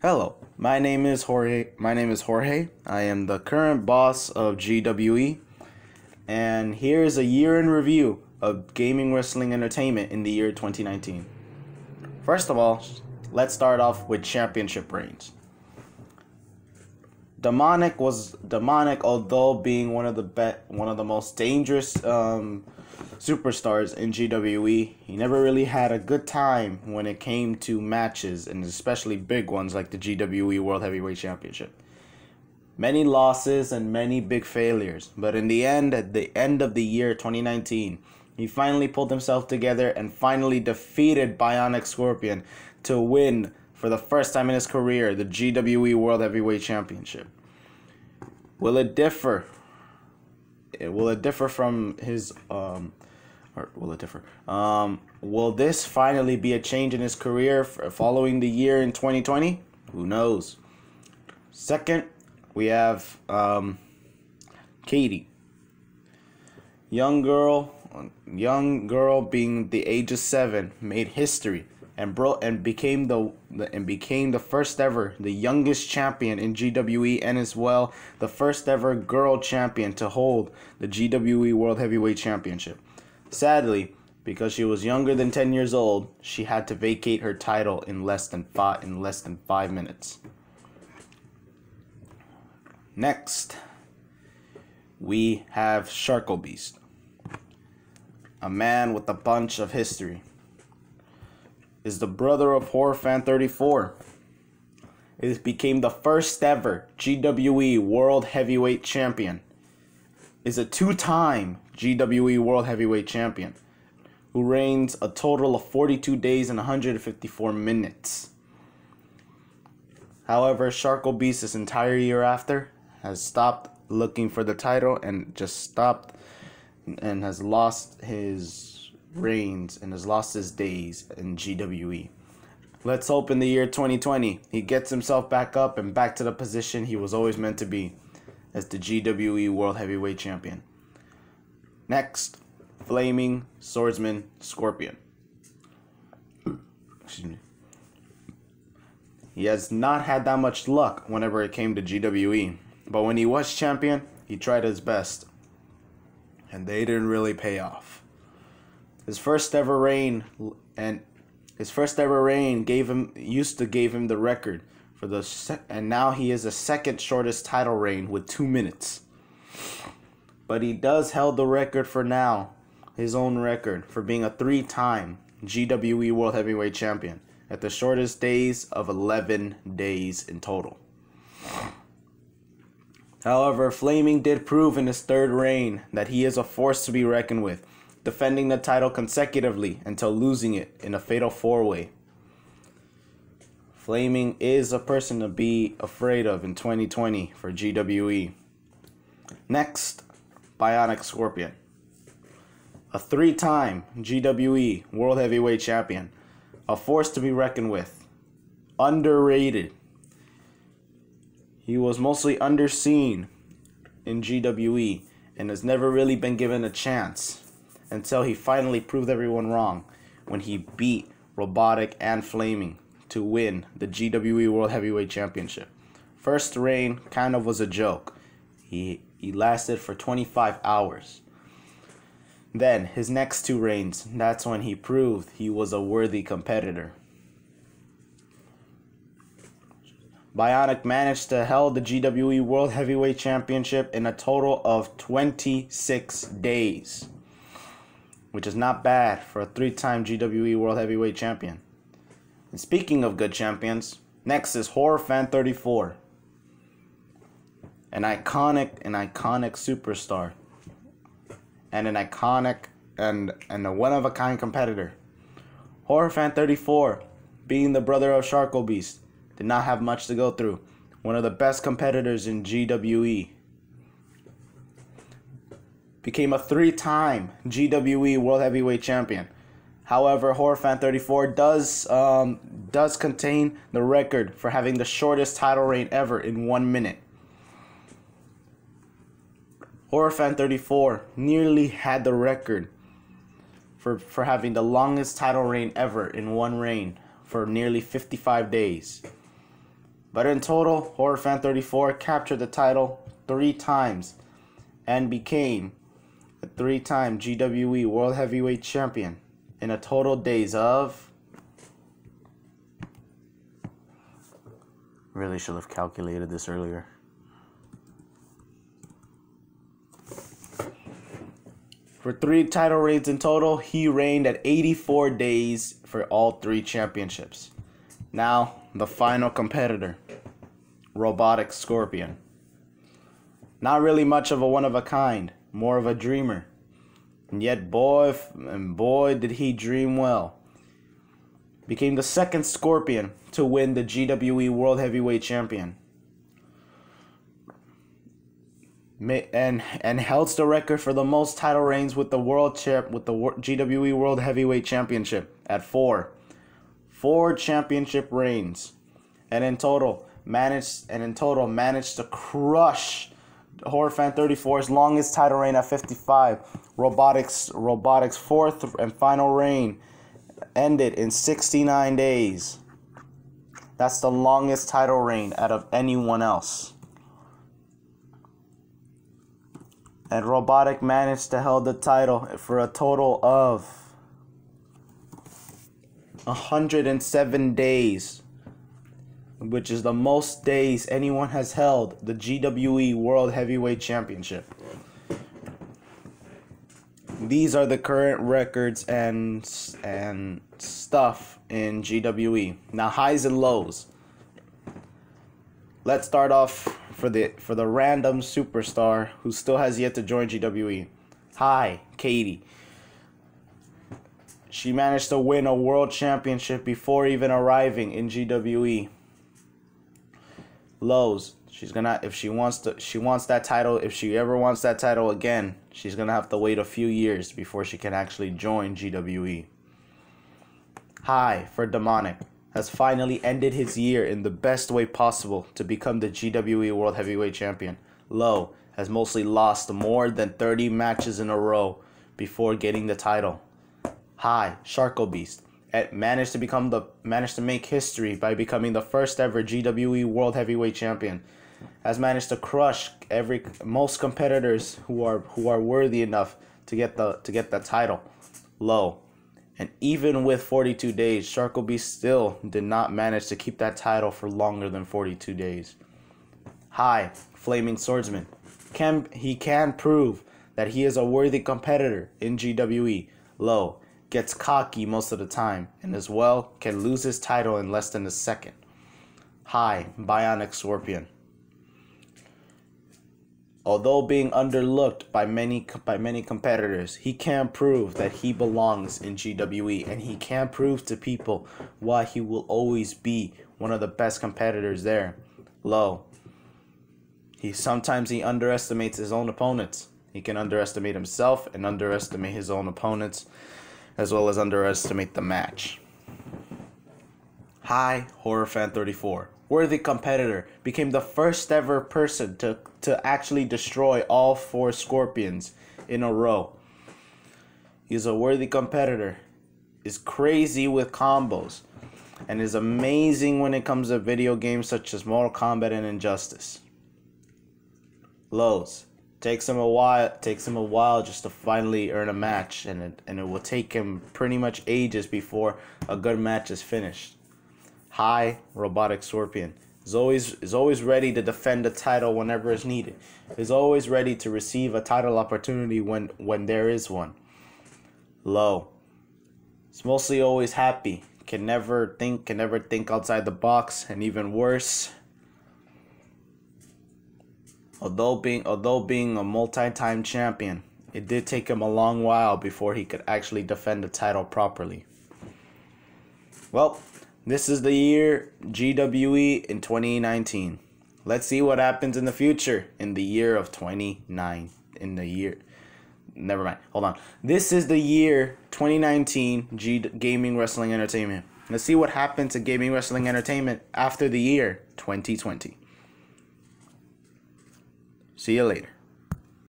Hello, my name is Jorge. I am the current boss of GWE, and here's a year in review of gaming wrestling entertainment in the year 2019. First of all, let's start off with championship reigns. Demonic was demonic, although being one of the most dangerous superstars in GWE. He never really had a good time when it came to matches, and especially big ones like the GWE World Heavyweight Championship. Many losses and many big failures, but in the end, at the end of the year 2019, he finally pulled himself together and finally defeated Bionic Scorpion to win, for the first time in his career, the GWE World Heavyweight Championship. Will it differ? Will it differ from his or will it differ? Will this finally be a change in his career following the year in 2020? Who knows? Second, we have Katie. Young girl being the age of 7 made history and became the first ever, the youngest champion in GWE, and as well the first ever girl champion to hold the GWE World Heavyweight Championship. Sadly, because she was younger than 10 years old, she had to vacate her title in less than 5 minutes. Next, we have Sharko Beast, a man with a bunch of history. Is the brother of HorrorFan34. It became the first ever GWE World Heavyweight Champion. Is a 2-time GWE World Heavyweight Champion who reigns a total of 42 days and 154 minutes. However, Sharko Beast this entire year after has stopped looking for the title and just stopped and has lost his reigns and has lost his days in GWE. Let's hope in the year 2020 he gets himself back up and back to the position he was always meant to be, as the GWE World Heavyweight Champion. Next, Flaming Swordsman Scorpion. Excuse me. He has not had that much luck whenever it came to GWE, but when he was champion, he tried his best, and they didn't really pay off. His first ever reign gave him the record for and now he is the second shortest title reign with 2 minutes. But he does held the record for now, his own record for being a 3-time GWE World Heavyweight Champion at the shortest days of 11 days in total. However, Flaming did prove in his third reign that he is a force to be reckoned with, defending the title consecutively until losing it in a fatal 4-way. Flaming is a person to be afraid of in 2020 for GWE. Next, Bionic Scorpion. A 3-time GWE World Heavyweight Champion. A force to be reckoned with. Underrated. He was mostly underseen in GWE and has never really been given a chance until he finally proved everyone wrong when he beat Robotic and Flaming to win the GWE World Heavyweight Championship. First reign kind of was a joke. He lasted for 25 hours. Then his next 2 reigns, that's when he proved he was a worthy competitor. Bionic managed to hold the GWE World Heavyweight Championship in a total of 26 days, which is not bad for a 3-time GWE World Heavyweight Champion. And speaking of good champions, next is HorrorFan34, an iconic superstar, and an iconic and a one-of-a-kind competitor. HorrorFan34, being the brother of Sharko Beast, did not have much to go through. One of the best competitors in GWE. Became a 3-time GWE World Heavyweight Champion. However, HorrorFan34 does contain the record for having the shortest title reign ever in 1 minute. HorrorFan34 nearly had the record for having the longest title reign ever in one reign for nearly 55 days. But in total, HorrorFan34 captured the title 3 times and became a 3-time GWE World Heavyweight Champion in a total days of... Really should have calculated this earlier. For 3 title reigns in total, he reigned at 84 days for all 3 championships. Now, the final competitor, Robotic Scorpion. Not really much of a one-of-a-kind, more of a dreamer. And yet, boy did he dream well. Became the 2nd Scorpion to win the GWE World Heavyweight Champion. And held the record for the most title reigns with the GWE World Heavyweight Championship at 4. 4 championship reigns, and in total managed to crush HorrorFan34's longest title reign at 55. Robotics' 4th and final reign ended in 69 days. That's the longest title reign out of anyone else. And Robotic managed to hold the title for a total of 107 days, which is the most days anyone has held the GWE World Heavyweight Championship. These are the current records and stuff in GWE. Now, highs and lows. Let's start off for the random superstar who still has yet to join GWE. Hi, Katie. She managed to win a world championship before even arriving in GWE. Lows. She wants that title. If she ever wants that title again, she's gonna have to wait a few years before she can actually join GWE. High for Demonic. Has finally ended his year in the best way possible to become the GWE World Heavyweight Champion. Low. Has mostly lost more than 30 matches in a row before getting the title. High. Sharko Beast. Managed to make history by becoming the first ever GWE World Heavyweight Champion. Has managed to crush most competitors who are worthy enough to get the title. Low. And even with 42 days, Sharko Beast still did not manage to keep that title for longer than 42 days. High. Flaming Swordsman. He can prove that he is a worthy competitor in GWE. Low. Gets cocky most of the time, and as well can lose his title in less than a second. High. Bionic Scorpion. Although being underlooked by many competitors, he can prove that he belongs in GWE, and he can prove to people why he will always be one of the best competitors there. Low. Sometimes he underestimates his own opponents. He can underestimate himself and underestimate his own opponents, as well as underestimate the match. High. HorrorFan34. Worthy competitor. Became the first ever person to actually destroy all 4 Scorpions in a row. He's a worthy competitor. Is crazy with combos. And is amazing when it comes to video games such as Mortal Kombat and Injustice. Lows. Takes him a while just to finally earn a match, and it will take him pretty much ages before a good match is finished. High. Robotic Scorpion. Is always ready to defend the title whenever it's needed. Is always ready to receive a title opportunity when there is one. Low. Is mostly always happy. Can never think outside the box, and even worse, although being a multi-time champion, it did take him a long while before he could actually defend the title properly. Well, this is the year GWE in 2019. Let's see what happens in the future in the year of 29. Never mind. Hold on. This is the year 2019 Gaming Wrestling Entertainment. Let's see what happens to Gaming Wrestling Entertainment after the year 2020. See you later.